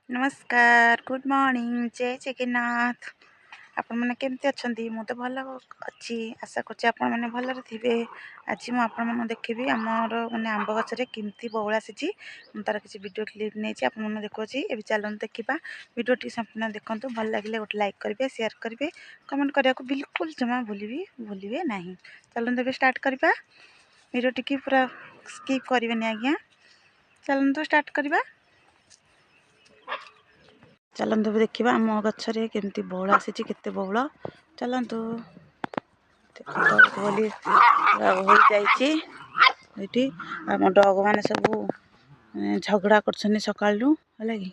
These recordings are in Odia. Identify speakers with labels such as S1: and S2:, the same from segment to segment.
S1: नमस्कार गुड मॉर्निंग जय जगन्नाथ। आपण मैंने केमती अच्छा मुझे तो भल अच्छी आशा कर भलरे थे। आज मुझे देखी आमर मैंने आंब गचरे केमती बउल आसी तार किसी वीडियो क्लिप नहीं आपने देखा ये चलते देखा वीडियो टी संपूर्ण देखूँ भल लगे गोटे लाइक करेंगे शेयर करेंगे कमेंट करने को बिल्कुल जमा भूलिए ना। चलते स्टार्ट करवा वीडियो टी पूरा स्किप करेंगे आज्ञा। चलते स्टार्ट करवा। चलतु भी देखा आम गचरे केमती बउल आसी केते बउल चलतु बोली हो जाइए आम डग मैंने सब झगड़ा कर सकालू है कि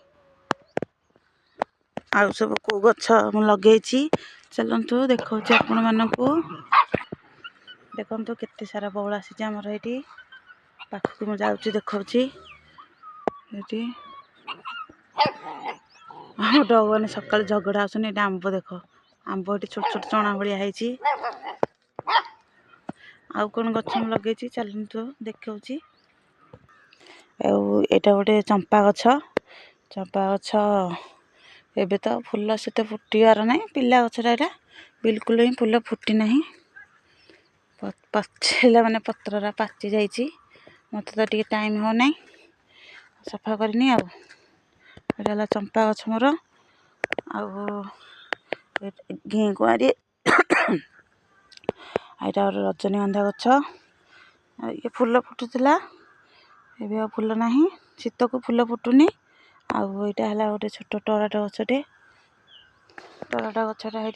S1: आउ सब को गछ लगे। चलतु देखा आपण मानक देखु केते सारा बउल आसी आमर ये पाखक मुझे जाऊँगी देखा ये आम डग मैंने सका झगड़ा आसनी ये आंब देख आंब ये छोट छोट चना भाया है। आउ कौन गछ लगे चलतु देखा एटा गोटे चंपा गछ एबे तो फूल से फुटार ना पिला गछटा यहाँ बिल्कुल ही फूल फुटी ना पचेला माने पत्ररा पाचि जाइए मत तो टे टाइम हो ना सफा करनी आला चंपा गछ मोर घी कुआरी यहाँ रजनीगंधा गछ ये फूल फुटुला एबे फूल ना शीत को फूल फुटुनी आउ यहाँ है गोटे छोट टराटा गछटे टराटा गछटा है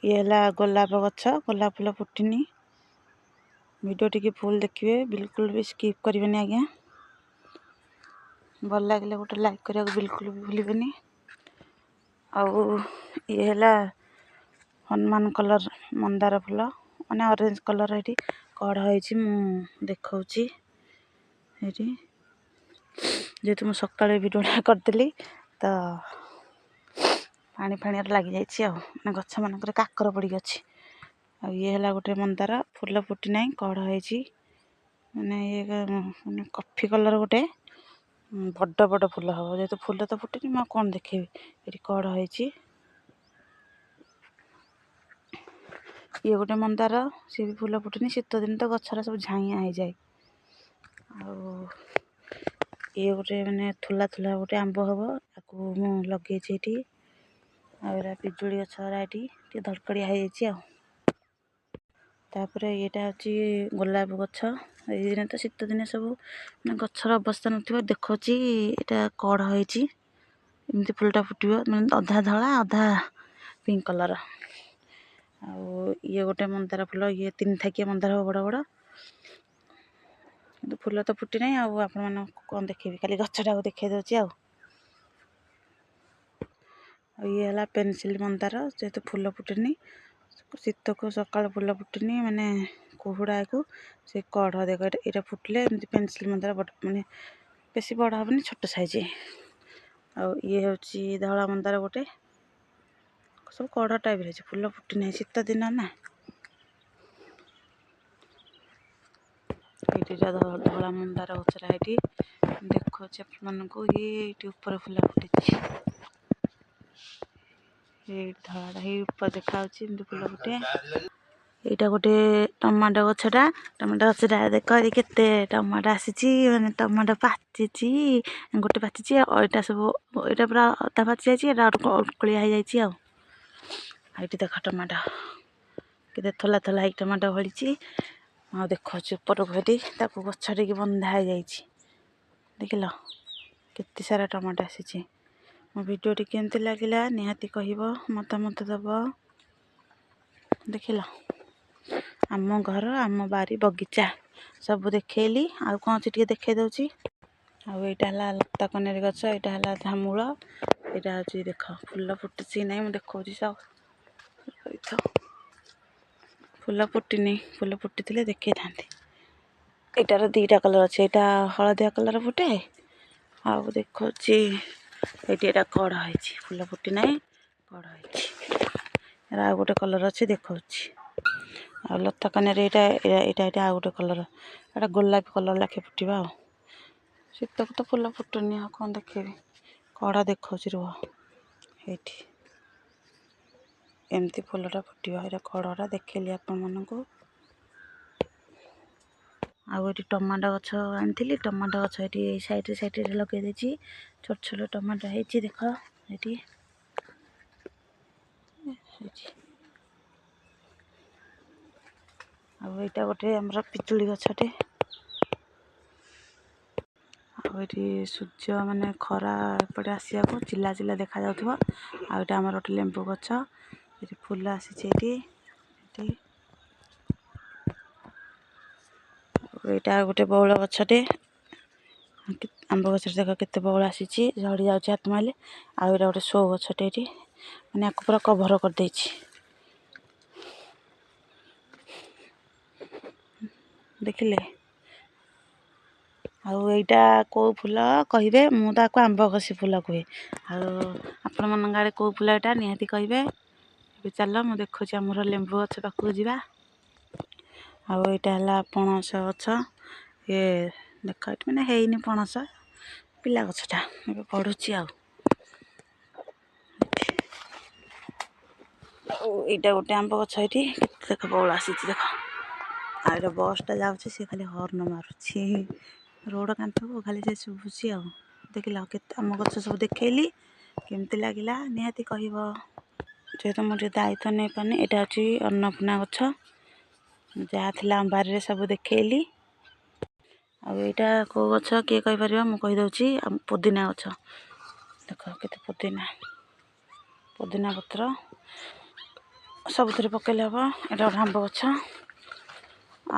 S1: ये है गोलाप गछ गोलाप फूल फुटनी। वीडियो टी फुल देखिए बिल्कुल भी स्किप करेंगे आज्ञा। भल लगे गोटे लाइक करने को बिल्कुल भी भूलिए। आउ ये है हनुमान कलर मंदार फूल माने ऑरेंज कलर ये कढ़ होती देखा ये जेहेतु मुझे सका वीडियो करी तो पानी फाणी लग जाए गछ मानक काकर पड़ी अच्छी ये है गोटे मंदार फूल फुटी ना कढ़ होती मैंने ये मैंने कॉफी कलर गोटे बड़ बड़ फूल हम जेहेतु फूल तो फुटनी मैं कौन देखेबी ये कढ़ होती ये गोटे मंदार सी भी फूल फुटनी शीत दिन तो गचर सब झाइया हो जाए ये गोटे मैंने थुला थुला गोटे आंब हम आपको लगे ये पिजुड़ी गचरा ये धड़कड़िया हो जापर यहाँ हूँ गोलाप गछ ये तो शीत दिन सब गचर अवस्था ना देखा यहाँ कढ़ होती एमती फूलटा फुटो मैंने अधा धला अधा पिंक कलर ये गोटे मंदार फूल ये 3 थाकिया मंदार हम बड़ बड़ फूल तो फुटी ना आपण कौन देखेबी खाली गछटा को देखा दूसरी ये है पेन्सिल मंदार जेहेतु फूल फुटनी शीत को सकाल फूल फुटनी माने कुहुड़ा को से कढ़ देख ये फुटले एमती पेन्सिल मंदार माने बेसी बड़ हेनी छोट साइज ये हूँ धला मंदार गोटे सब कढ़ टाइप रही फूल फुटी ना शीत दिन ना ये धला मंदार गचरा ये देखा मानक ये ऊपर फूल फुटी ये धड़ा ही ऊपर देखा फूल फुटे यहाँ गोटे टमाटो गचटा देख केते टमाटो आसी मैंने टमाटो पाची गोटे पाची यहाँ सब यहाँ पूरा अधा पाची जाइए अड़कलिया हो जाए देख टमाटो केते थला थला ही टमाटो भरी देखा ऊपर को गछ टे बंधा हो जाए देखिल केते सारा टमाटो आसी मो वीडियो टी केमती लगिला निहाती कहिबो मतामत दब देखिल आम घर आम बारी बगीचा सब देखली आउ कौन अच्छी देखे दूसरी आईटा है लता कनेर गछ यहाँ है धामूल यहाँ हूँ देख फूल फुटी ना मुझे देखा सब फूल फुटनी फूल फुटी देखी था यार 2टा कलर अच्छे यहाँ हलदिया कलर फुटे आउ देखा ये कढ़ होती फूल फुटी ना कढ़ होती गोटे कलर अच्छे देखा ଆଉ ଲତା କନିଆର ଏଇଟା ଆଉ ଗୋଟେ କଲର୍, ଏଇଟା ଗୋଲାପୀ କଲର୍ ଲେଖେ ଫୁଟିବା। ଆଉ ଶୀତକୁ ତ ଫୁଲ ଫୁଟୁନି, ଆଉ କ'ଣ ଦେଖେଇବି, କଢ଼ା ଦେଖାଉଛି ରୁହ। ଏଇଠି ଏମିତି ଫୁଲଟା ଫୁଟିବ, ଏଇଟା କଢ଼ଟା ଦେଖେଇଲି ଆପଣମାନଙ୍କୁ। ଆଉ ଏଠି ଟମାଟୋ ଗଛ ଆଣିଥିଲି, ଟମାଟୋ ଗଛ ଏଠି ଏଇ ସାଇଡ଼୍ରେ ଲଗେଇ ଦେଇଛି। ଛୋଟ ଛୋଟ ଟମାଟୋ ହେଇଛି, ଦେଖ ଏଠି। ଆଉ ଏଇଟା ଗୋଟେ ଆମର ପିଜୁଳି ଗଛଟେ। ଆଉ ଏଠି ସୂର୍ଯ୍ୟ ମାନେ ଖରା ଏପଟେ ଆସିବାକୁ ଚିଲା ଚିଲା ଦେଖାଯାଉଥିବ। ଆଉ ଏଇଟା ଆମର ଗୋଟେ ଲେମ୍ବୁ ଗଛ, ଏଠି ଫୁଲ ଆସିଛି ଏଠି। ଏଇଟା ଆଉ ଗୋଟେ ବଉଳ ଗଛଟେ, ଆମ୍ବ ଗଛରେ ଦେଖ କେତେ ବଉଳ ଆସିଛି, ଝଡ଼ି ଯାଉଛି ହାତ ମାରିଲେ। ଆଉ ଏଇଟା ଗୋଟେ ଶୋ ଗଛଟେ ଏଠି, ମାନେ ଆକୁ ପୁରା କଭର କରିଦେଇଛି। ଦେଖିଲେ। ଆଉ ଏଇଟା କେଉଁ ଫୁଲ କହିବେ? ମୁଁ ତ ଆକୁ ଆମ୍ବ କଷି ଫୁଲ କୁହେ। ଆଉ ଆପଣମାନଙ୍କ ଆଡ଼େ କେଉଁ ଫୁଲ ଏଇଟା ନିହାତି କହିବେ। ଏବେ ଚାଲ ମୁଁ ଦେଖୁଛି ଆମର ଲେମ୍ବୁ ଗଛ ପାଖକୁ ଯିବା। ଆଉ ଏଇଟା ହେଲା ପଣସ ଗଛ, ଇଏ ଦେଖ ଏଠି ମାନେ ହେଇନି ପଣସ, ପିଲା ଗଛଟା ଏବେ ବଢ଼ୁଛି। ଆଉ ଏଇଟା ଗୋଟେ ଆମ୍ବ ଗଛ, ଏଇଠି କେତେ ଦେଖ ବଉଳ ଆସିଛି ଦେଖ। ଆଉ ଏଇଟା ବସ୍ଟା ଯାଉଛି, ସେ ଖାଲି ହର୍ଣ୍ଣ ମାରୁଛି, ରୋଡ଼ କାନ୍ଥକୁ ଖାଲି ସେ ଶୁଭୁଛି। ଆଉ ଦେଖିଲ କେତେ ଆମ ଗଛ ସବୁ ଦେଖେଇଲି, କେମିତି ଲାଗିଲା ନିହାତି କହିବ। ଯେହେତୁ ମୁଁ ଟିକେ ଦାୟିତ୍ୱ ନେଇପାରୁନି, ଏଇଟା ହେଉଛି ଅନ୍ନପୂର୍ଣ୍ଣା ଗଛ, ଯାହା ଥିଲା ଆମ ବାରିରେ ସବୁ ଦେଖେଇଲି। ଆଉ ଏଇଟା କେଉଁ ଗଛ କିଏ କହିପାରିବ? ମୁଁ କହିଦେଉଛି, ପୋଦିନା ଗଛ। ଦେଖ କେତେ ପୋଦିନା ପତ୍ର ସବୁଥିରେ ପକେଇଲେ ହେବ। ଏଇଟା ଗୋଟେ ଆମ୍ବ ଗଛ।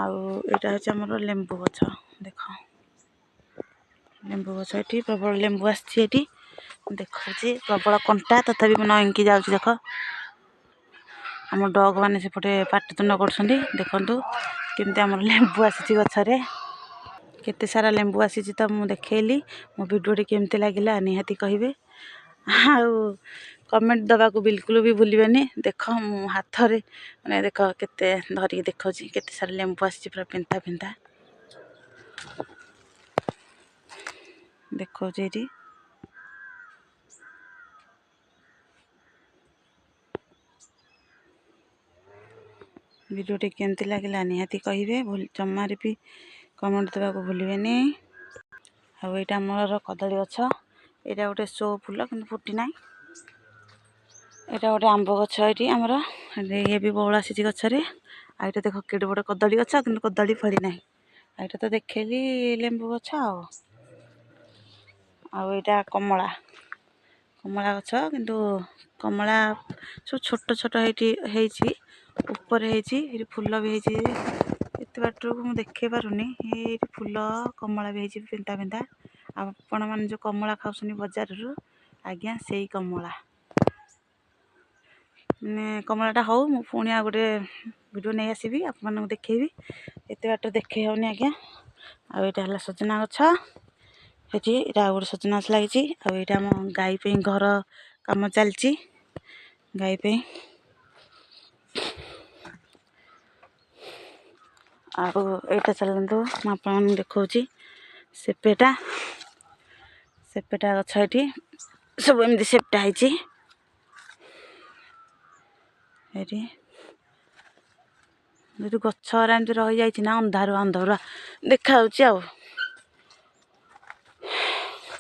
S1: ଆଉ ଏଇଟା ହେଉଛି ଆମର ଲେମ୍ବୁ ଗଛ, ଦେଖ ଲେମ୍ବୁ ଗଛ, ଏଠି ପ୍ରବଳ ଲେମ୍ବୁ ଆସିଛି। ଏଠି ଦେଖାଉଛି ପ୍ରବଳ କଣ୍ଟା, ତଥାପି ମୁଁ ନଇଁକି ଯାଉଛି। ଦେଖ ଆମ ଡଗ୍ ମାନେ ସେପଟେ ପାଟିତୁଣ୍ଡ କରୁଛନ୍ତି, ଦେଖନ୍ତୁ କେମିତି ଆମର ଲେମ୍ବୁ ଆସିଛି ଗଛରେ। କେତେ ସାରା ଲେମ୍ବୁ ଆସିଛି ତ ମୁଁ ଦେଖେଇଲି। ମୋ ଭିଡ଼ିଓଟି କେମିତି ଲାଗିଲା ନିହାତି କହିବେ। ଆଉ କମେଣ୍ଟ ଦେବାକୁ ବିଲକୁଲ ବି ଭୁଲିବେନି। ଦେଖ ମୁଁ ହାତରେ ମାନେ ଦେଖ କେତେ ଧରିକି ଦେଖାଉଛି, କେତେ ସାରା ଲେମ୍ବୁ ଆସିଛି, ପୁରା ପେନ୍ଥା ପେନ୍ଥା ଦେଖାଉଛି ଏଇଠି। ଭିଡ଼ିଓଟି କେମିତି ଲାଗିଲା ନିହାତି କହିବେ, ଜମାରେ ବି କମେଣ୍ଟ ଦେବାକୁ ଭୁଲିବେନି। ଆଉ ଏଇଟା ଆମର କଦଳୀ ଗଛ, ଏଇଟା ଗୋଟେ ଶୋ ଫୁଲ କିନ୍ତୁ ଫୁଟି ନାହିଁ। ଏଇଟା ଗୋଟେ ଆମ୍ବ ଗଛ, ଏଇଠି ଆମର ଇଏ ବି ବଉଳ ଆସିଛି ଗଛରେ। ଆଉ ଏଇଟା ଦେଖ କେଡ଼େ ବଡ଼ କଦଳୀ ଗଛ, କିନ୍ତୁ କଦଳୀ ଫଳି ନାହିଁ। ଆଉ ଏଇଟା ତ ଦେଖେଇଲି ଲେମ୍ବୁ ଗଛ। ଆଉ ଏଇଟା କମଳା ଗଛ, କିନ୍ତୁ କମଳା ସବୁ ଛୋଟ ଛୋଟ ହେଇଛି, ଉପରେ ହେଇଛି, ଏଠି ଫୁଲ ବି ହେଇଛି। ଏତେ ବାଟରକୁ ମୁଁ ଦେଖେଇ ପାରୁନି, ଏଇଠି ଫୁଲ କମଳା ବି ହେଇଛି ପେନ୍ଥା ପେନ୍ଥା। ଆଉ ଆପଣମାନେ ଯେଉଁ କମଳା ଖାଉଛନ୍ତି ବଜାରରୁ, ଆଜ୍ଞା ସେଇ କମଳା, ମାନେ କମଳାଟା ହଉ, ମୁଁ ପୁଣି ଆଉ ଗୋଟେ ଭିଡ଼ିଓ ନେଇ ଆସିବି, ଆପଣମାନଙ୍କୁ ଦେଖେଇବି। ଏତେ ବାଟ ଦେଖେଇ ହେଉନି ଆଜ୍ଞା। ଆଉ ଏଇଟା ହେଲା ସଜନା ଗଛ, ସେଠି ଏଇଟା ଆଉ ଗୋଟେ ସଜନା ଗଛ ଲାଗିଛି। ଆଉ ଏଇଟା ଆମ ଗାଈ ପାଇଁ ଘର କାମ ଚାଲିଛି, ଗାଈ ପାଇଁ। ଆଉ ଏଇଟା ଚାଲନ୍ତୁ ମୁଁ ଆପଣମାନଙ୍କୁ ଦେଖାଉଛି ସେପେଟା ଗଛ, ଏଠି ସବୁ ଏମିତି ସେପଟା ହେଇଛି। ଏଠି ଯଦି ଗଛରା ଏମିତି ରହିଯାଇଛି ନା, ଅନ୍ଧାରୁଆ ଦେଖାଯାଉଛି। ଆଉ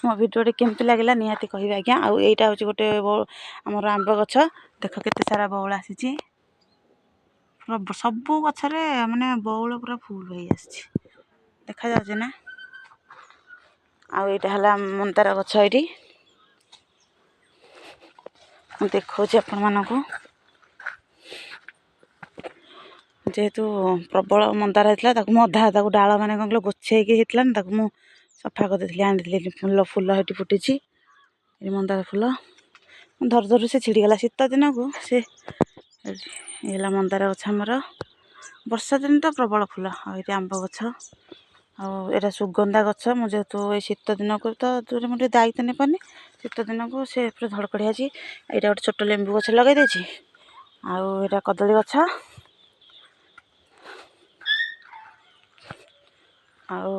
S1: ମୋ ଭିଡ଼ିଓଟି କେମିତି ଲାଗିଲା ନିହାତି କହିବେ ଆଜ୍ଞା। ଆଉ ଏଇଟା ହେଉଛି ଗୋଟେ ଆମର ଆମ୍ବ ଗଛ, ଦେଖ କେତେ ସାରା ବଉଳ ଆସିଛି। ସବୁ ଗଛରେ ମାନେ ବଉଳ ପୁରା ଫୁଲ ହେଇ ଆସିଛି, ଦେଖାଯାଉଛି ନା। ଆଉ ଏଇଟା ହେଲା ମନ୍ଦାର ଗଛ, ଏଇଠି ମୁଁ ଦେଖାଉଛି ଆପଣମାନଙ୍କୁ। ଯେହେତୁ ପ୍ରବଳ ମନ୍ଦାର ହେଇଥିଲା, ତାକୁ ମୁଁ ତାକୁ ଡାଳ ମାନେ କ'ଣ କହିଲ ଗୋଛେଇକି ହେଇଥିଲା ନା, ତାକୁ ମୁଁ ସଫା କରିଦେଇଥିଲି, ଆଣିଥିଲି। ଫୁଲ ସେଠି ଫୁଟିଛି, ଏଇ ମନ୍ଦାର ଫୁଲ ଧରୁ ସେ ଛିଡ଼ିଗଲା। ଶୀତ ଦିନକୁ ସେ ହେଲା ମନ୍ଦାର ଗଛ ଆମର। ବର୍ଷା ଦିନ ତ ପ୍ରବଳ ଫୁଲ। ଆଉ ଏଇଠି ଆମ୍ବ ଗଛ, ଆଉ ଏଇଟା ସୁଗନ୍ଧା ଗଛ। ମୁଁ ଯେହେତୁ ଏଇ ଶୀତ ଦିନକୁ ତ ମୁଁ ଟିକେ ଦାୟିତ୍ୱ ନେଇପାରୁନି, ଶୀତ ଦିନକୁ ସେ ପୁରା ଧଡ଼କଡ଼ିଆ ଅଛି। ଏଇଟା ଗୋଟେ ଛୋଟ ଲେମ୍ବୁ ଗଛ ଲଗେଇ ଦେଇଛି। ଆଉ ଏଇଟା କଦଳୀ ଗଛ, ଆଉ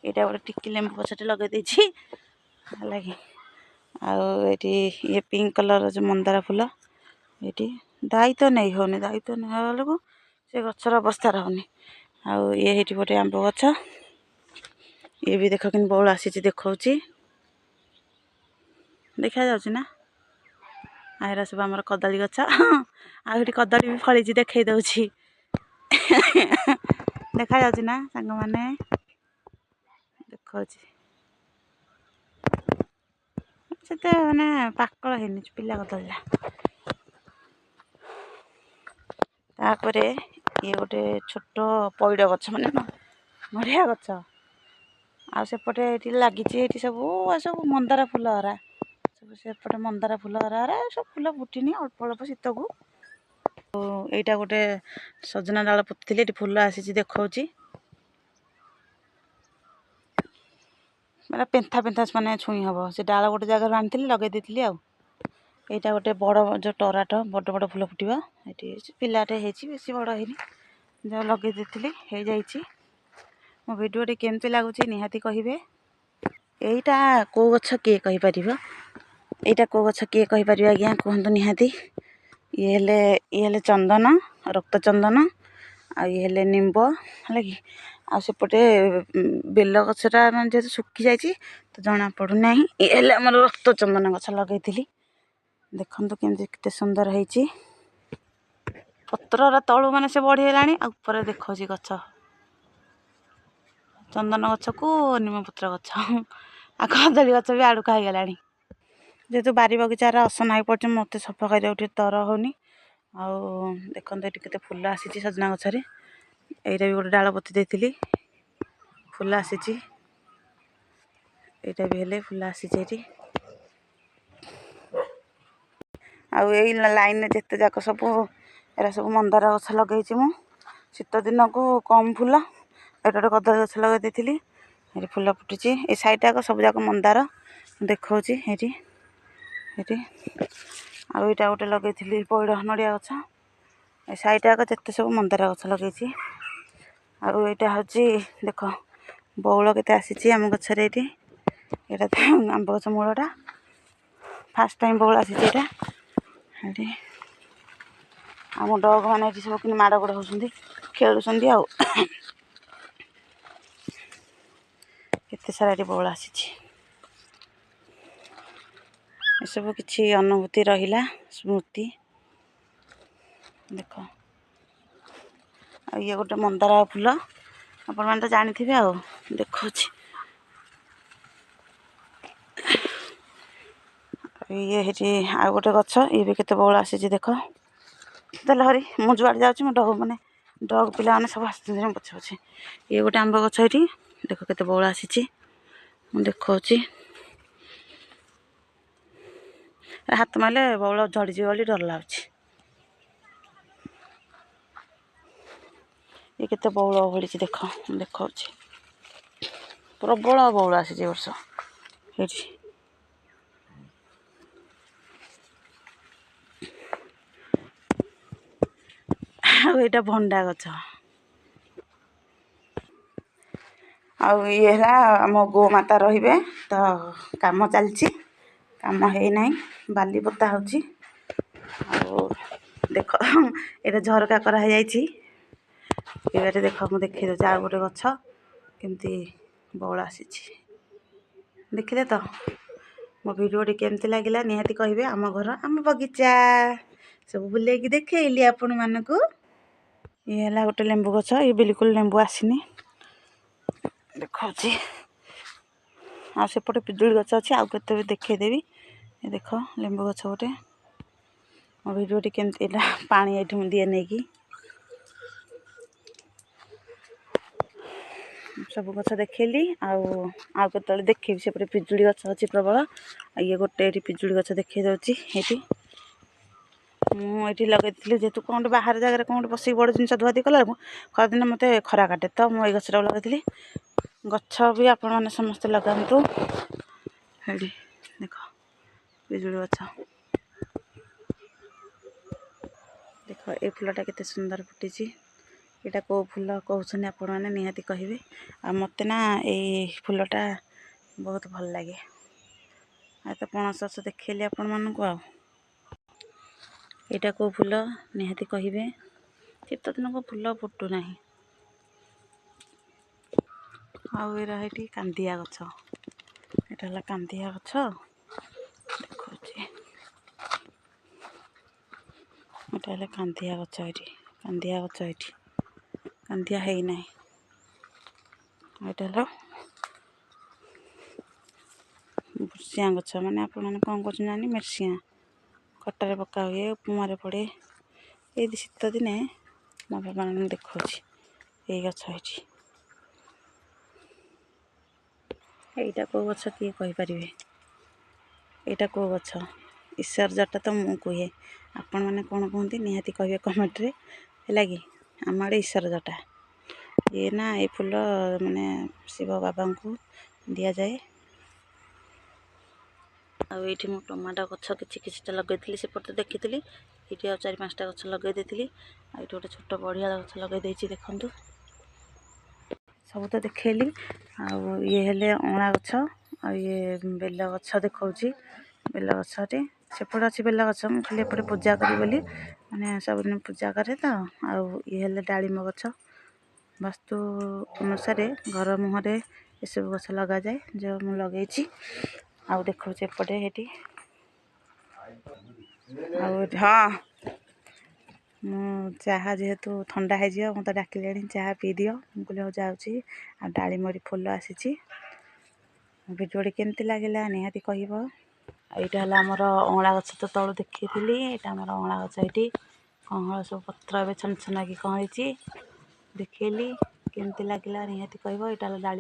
S1: ଏଇଟା ଗୋଟେ ଟିକି ଲେମ୍ବୁ ଗଛଟେ ଲଗାଇ ଦେଇଛି ହେଲା କି। ଆଉ ଏଠି ଇଏ ପିଙ୍କ କଲର୍ର ଯେଉଁ ମନ୍ଦାର ଫୁଲ ଏଠି ଦାୟିତ୍ୱ ନେଇ ହେଉନି, ଦାୟିତ୍ୱ ନେଲା ବେଳକୁ ସେ ଗଛର ଅବସ୍ଥା ରହୁନି। ଆଉ ଇଏ ହେଇଠି ଗୋଟେ ଆମ୍ବ ଗଛ, ଇଏ ବି ଦେଖ କେମିତି ବଉଳ ଆସିଛି ଦେଖାଉଛି, ଦେଖାଯାଉଛି ନା। ଆଉ ଏରା ସବୁ ଆମର କଦଳୀ ଗଛ, ଆଉ ଏଠି କଦଳୀ ବି ଫଳିଛି ଦେଖେଇ ଦେଉଛି। ଦେଖାଯାଉଛି ନା ସାଙ୍ଗମାନେ, ଦେଖାଉଛି। ସେତେ ମାନେ ପାକଳ ହେଇନି, ପିଲା କଦଳୀଟା। ତାପରେ ଇଏ ଗୋଟେ ଛୋଟ ପଇଡ଼ ଗଛ, ମାନେ ନଡ଼ିଆ ଗଛ। ଆଉ ସେପଟେ ଏଠି ଲାଗିଛି, ଏଠି ସବୁ ସବୁ ମନ୍ଦାର ଫୁଲ ଗୁରା ସବୁ, ସେପଟେ ମନ୍ଦାର ଫୁଲ ଗୁରା ସବୁ ଫୁଲ ଫୁଟିନି, ଅଳ୍ପ ଅଳ୍ପ ଶୀତକୁ। ଏଇଟା ଗୋଟେ ସଜନା ଡାଳ ପୋତିଥିଲି, ଏଠି ଫୁଲ ଆସିଛି ଦେଖାଉଛି। ମାନେ ପେନ୍ଥା ପେନ୍ଥା ମାନେ ଛୁଇଁ ହେବ, ସେ ଡାଳ ଗୋଟେ ଜାଗାରୁ ଆଣିଥିଲି ଲଗେଇ ଦେଇଥିଲି। ଆଉ ଏଇଟା ଗୋଟେ ବଡ଼ ଯେଉଁ ଟରାଟ, ବଡ଼ ବଡ଼ ଫୁଲ ଫୁଟିବ। ଏଠି ପିଲାଟେ ହେଇଛି, ବେଶୀ ବଡ଼ ହେଇନି, ଯାହା ଲଗେଇ ଦେଇଥିଲି ହେଇଯାଇଛି। ମୋ ଭିଡ଼ିଓଟି କେମିତି ଲାଗୁଛି ନିହାତି କହିବେ। ଏଇଟା କେଉଁ ଗଛ କିଏ କହିପାରିବ? ଏଇଟା କେଉଁ ଗଛ କିଏ କହିପାରିବ ଆଜ୍ଞା କୁହନ୍ତୁ ନିହାତି। ଇଏ ହେଲେ ଚନ୍ଦନ, ରକ୍ତ ଚନ୍ଦନ। ଆଉ ଇଏ ହେଲେ ନିମ୍ବ, ହେଲା କି। ଆଉ ସେପଟେ ବେଲ ଗଛଟା ମାନେ ଯେହେତୁ ଶୁଖି ଯାଇଛି ତ ଜଣା ପଡ଼ୁନାହିଁ। ଇଏ ହେଲେ ଆମର ରକ୍ତ ଚନ୍ଦନ ଗଛ ଲଗେଇଥିଲି, ଦେଖନ୍ତୁ କେମିତି କେତେ ସୁନ୍ଦର ହେଇଛି। ପତ୍ରର ତଳୁ ମାନେ ସେ ବଢ଼ିଗଲାଣି, ଆଉ ଉପରେ ଦେଖାଉଛି ଗଛ, ଚନ୍ଦନ ଗଛକୁ ନିମପତ୍ର ଗଛ। ଆଉ କଦଳୀ ଗଛ ବି ଆଡ଼ୁକା ହେଇଗଲାଣି। ଯେହେତୁ ବାରି ବଗିଚାର ଅସନା ହେଇପଡ଼ିଛି, ମୋତେ ସଫା କରିବାକୁ ଟିକେ ତର ହେଉନି। ଆଉ ଦେଖନ୍ତୁ ଏଠି କେତେ ଫୁଲ ଆସିଛି ସଜନା ଗଛରେ। ଏଇଟା ବି ଗୋଟେ ଡାଳ ପୋତି ଦେଇଥିଲି, ଫୁଲ ଆସିଛି। ଏଇଟା ବି ହେଲେ ଫୁଲ ଆସିଛି ଏଠି। ଆଉ ଏଇ ଲାଇନରେ ଯେତେ ଯାକ ସବୁ ଏରା ସବୁ ମନ୍ଦାର ଗଛ ଲଗେଇଛି ମୁଁ। ଶୀତ ଦିନକୁ କମ୍ ଫୁଲ। ଏଇଟା ଗୋଟେ କଦଳୀ ଗଛ ଲଗେଇ ଦେଇଥିଲି, ଏଠି ଫୁଲ ଫୁଟିଛି। ଏ ସାଇଡ୍ ଯାକ ସବୁ ଯାକ ମନ୍ଦାର ଦେଖାଉଛି ଏଠି ଏଠି। ଆଉ ଏଇଟା ଗୋଟେ ଲଗେଇଥିଲି ପଇଡ଼ ନଡ଼ିଆ ଗଛ। ଏ ସାଇଡ୍ ଯାକ ଯେତେ ସବୁ ମନ୍ଦାର ଗଛ ଲଗେଇଛି। ଆଉ ଏଇଟା ହେଉଛି ଦେଖ ବଉଳ କେତେ ଆସିଛି ଆମ ଗଛରେ ଏଇଠି। ଏଇଟା ଆମ୍ବ ଗଛ ମୂଳଟା, ଫାଷ୍ଟ ଟାଇମ୍ ବଉଳ ଆସିଛି ଏଇଟା। ଏଠି ଆମ ଡଗ୍ ମାନେ ଏଠି ସବୁ କିନ୍ତୁ ମାଡ଼ ଗୋଡ଼ ହେଉଛନ୍ତି, ଖେଳୁଛନ୍ତି। ଆଉ କେତେ ସାରା ଏଠି ବଉଳ ଆସିଛି। ଏସବୁ କିଛି ଅନୁଭୂତି ରହିଲା, ସ୍ମୃତି। ଦେଖ, ଆଉ ଇଏ ଗୋଟେ ମନ୍ଦାର ଫୁଲ, ଆପଣମାନେ ତ ଜାଣିଥିବେ। ଆଉ ଦେଖାଉଛି ଇଏ ହେଇଛି ଆଉ ଗୋଟେ ଗଛ, ଇଏ ବି କେତେ ବଉଳ ଆସିଛି ଦେଖ। ତାହେଲେ ହରି ମୁଁ ଯୁଆଡ଼େ ଯାଉଛି ମୋ ଡଗ୍ ପିଲାମାନେ ସବୁ ଆସୁଛନ୍ତି ମୋ ପଛେ ପଛେ। ଇଏ ଗୋଟେ ଆମ୍ବ ଗଛ, ଏଠି ଦେଖ କେତେ ବଉଳ ଆସିଛି, ମୁଁ ଦେଖାଉଛି। ହାତ ମାରିଲେ ବଉଳ ଝଡ଼ିଯିବ ବୋଲି ଡର ଲାଗୁଛି। ଇଏ କେତେ ବଉଳ ଓହଳିଛି ଦେଖ, ମୁଁ ଦେଖାଉଛି। ପ୍ରବଳ ବଉଳ ଆସିଛି ଏ ବର୍ଷ ଏଇଠି। ଆଉ ଏଇଟା ଭଣ୍ଡା ଗଛ। ଆଉ ଇଏ ହେଲା ଆମ ଗୋମାତା ରହିବେ ତ, କାମ ଚାଲିଛି, କାମ ହେଇନାହିଁ, ବାଲି ପୋତା ହେଉଛି। ଆଉ ଦେଖ ଏଇଟା ଝରକା କରା ହେଇଯାଇଛି। ଏବାଟେ ଦେଖ ମୁଁ ଦେଖେଇ ଦେଉଛି ଆଉ ଗୋଟେ ଗଛ କେମିତି ବଉଳ ଆସିଛି, ଦେଖିଲେ ତ। ମୋ ଭିଡ଼ିଓଟି କେମିତି ଲାଗିଲା ନିହାତି କହିବେ। ଆମ ଘର ଆମ ବଗିଚା ସବୁ ବୁଲେଇକି ଦେଖେଇଲି ଆପଣମାନଙ୍କୁ। ଇଏ ହେଲା ଗୋଟେ ଲେମ୍ବୁ ଗଛ, ଇଏ ବିଲକୁଲ ଲେମ୍ବୁ ଆସିନି, ଦେଖାଉଛି। ଆଉ ସେପଟେ ପିଜୁଳି ଗଛ ଅଛି, ଆଉ କେତେ ଦେଖେଇଦେବି। ଏ ଦେଖ ଲେମ୍ବୁ ଗଛ ଗୋଟେ। ମୋ ଭିଡ଼ିଓଟି କେମିତି ହେଲା, ପାଣି ଏଇଠି ମୁଁ ଦିଏ ନେଇକି। ସବୁ ଗଛ ଦେଖେଇଲି, ଆଉ କେତେବେଳେ ଦେଖେଇବି। ସେପଟେ ପିଜୁଳି ଗଛ ଅଛି ପ୍ରବଳ। ଆଉ ଇଏ ଗୋଟେ ଏଠି ପିଜୁଳି ଗଛ ଦେଖେଇ ଦେଉଛି। ଏଇଠି ମୁଁ ଏଇଠି ଲଗେଇଥିଲି, ଯେହେତୁ କ'ଣ ଗୋଟେ ବାହାର ଜାଗାରେ କ'ଣ ଗୋଟେ ବସିକି ବଡ଼ ଜିନିଷ ଧୁଆଧୁଇ କଲାବେଳକୁ ଖରାଦିନେ ମୋତେ ଖରା କାଟେ, ତ ମୁଁ ଏଇ ଗଛଟାକୁ ଲଗେଇଥିଲି। ଗଛ ବି ଆପଣମାନେ ସମସ୍ତେ ଲଗାନ୍ତୁ। ଏଇଠି ଦେଖ ପିଜୁଳି ଗଛ, ଦେଖ ଏ ଫୁଲଟା କେତେ ସୁନ୍ଦର ଫୁଟିଛି। ଏଇଟା କେଉଁ ଫୁଲ କହୁଛନ୍ତି ଆପଣମାନେ ନିହାତି କହିବେ। ଆଉ ମୋତେ ନା ଏଇ ଫୁଲଟା ବହୁତ ଭଲ ଲାଗେ। ଆଉ ତ ପଣସ ଗଛ ଦେଖେଇଲି ଆପଣମାନଙ୍କୁ। ଆଉ ଏଇଟା କେଉଁ ଫୁଲ ନିହାତି କହିବେ। ଶୀତ ଦିନକୁ ଫୁଲ ଫୁଟୁନାହିଁ। ଆଉ ଏଇଟା ଏଇଠି କାନ୍ଦିଆ ଗଛ। ଏଇଟା ହେଲା କାନ୍ଦିଆ ଗଛ। ଦେଖଉଛି ଏଇଟା ହେଲା କାନ୍ଦିଆ ଗଛ। ଏଇଠି କାନ୍ଦିଆ ଗଛ, ଏଇଠି କାନ୍ଦିଆ ହେଇନାହିଁ। ଏଇଟା ହେଲା ମିର୍ସିଆଁ ଗଛ, ମାନେ ଆପଣମାନେ କ'ଣ କରୁଛନ୍ତି ଜାଣି, ମିର୍ସିଆଁ ଖଟାରେ ପକା ହୁଏ, ଉପମାରେ ପଡ଼େ। ଏଇ ଶୀତ ଦିନେ ମୋ ବାପାମାନଙ୍କୁ ଦେଖାଉଛି ଏଇ ଗଛ। ଏଇଟା କେଉଁ ଗଛ କିଏ କହିପାରିବେ? ଏଇଟା କେଉଁ ଗଛ? ଈଶ୍ୱର ଜଟା ତ ମୁଁ କୁହେ, ଆପଣମାନେ କ'ଣ କୁହନ୍ତି ନିହାତି କହିବେ କମେଣ୍ଟରେ, ହେଲା କି। ଆମ ଆଡ଼େ ଈଶ୍ୱର ଜଟା। ଇଏ ନା ଏଇ ଫୁଲ ମାନେ ଶିବ ବାବାଙ୍କୁ ଦିଆଯାଏ। ଆଉ ଏଇଠି ମୁଁ ଟମାଟୋ ଗଛ କିଛିଟା ଲଗେଇଥିଲି, ସେପଟେ ଦେଖିଥିଲି। ଏଇଠି ଆଉ 4-5ଟା ଗଛ ଲଗେଇ ଦେଇଥିଲି। ଆଉ ଏଇଠି ଗୋଟେ ଛୋଟ ବଢ଼ିଆ ଗଛ ଲଗେଇ ଦେଇଛି, ଦେଖନ୍ତୁ। ସବୁ ତ ଦେଖେଇଲି। ଆଉ ଇଏ ହେଲେ ଅଁଳା ଗଛ, ଆଉ ଇଏ ବେଲ ଗଛ ଦେଖାଉଛି। ବେଲ ଗଛଟି ସେପଟେ ଅଛି। ବେଲ ଗଛ ମୁଁ ଖାଲି ଏପଟେ ପୂଜା କরি ବୋଲି, ମାନେ ସବୁଦିନ ପୂଜା କରେ ତ। ଆଉ ଇଏ ହେଲେ ଡାଳିମ୍ବ ଗଛ। ବାସ୍ତୁ ଅନୁସାରେ ଘର ମୁହଁରେ ଏସବୁ ଗଛ ଲଗାଯାଏ, ଯେଉଁ ମୁଁ ଲଗେଇଛି। ଆଉ ଦେଖାଉଛି ଏପଟେ ଏଇଠି। ଆଉ ହଁ, ମୁଁ ଚାହା ଯେହେତୁ ଥଣ୍ଡା ହେଇଯିବ, ମୋତେ ଡାକିଲେଣି ଚାହା ପିଇଦିଅ। ମୁଁ କହିଲି ହଉ ଯାଉଛି। ଆଉ ଡାଳିମ୍ବରି ଫୁଲ ଆସିଛି। ଭିଡ଼ିଓଟି କେମିତି ଲାଗିଲା ନିହାତି କହିବ। ଆଉ ଏଇଟା ହେଲା ଆମର ଅଁଳା ଗଛ, ତ ତଳୁ ଦେଖେଇଥିଲି। ଏଇଟା ଆମର ଅଁଳା ଗଛ। ଏଇଠି କହଁଳ ସବୁ ପତ୍ର ଏବେ ଛନଛନାକି କଅଁଳିଛି, ଦେଖେଇଲି। କେମିତି ଲାଗିଲା ନିହାତି କହିବ। ଏଇଟା ହେଲା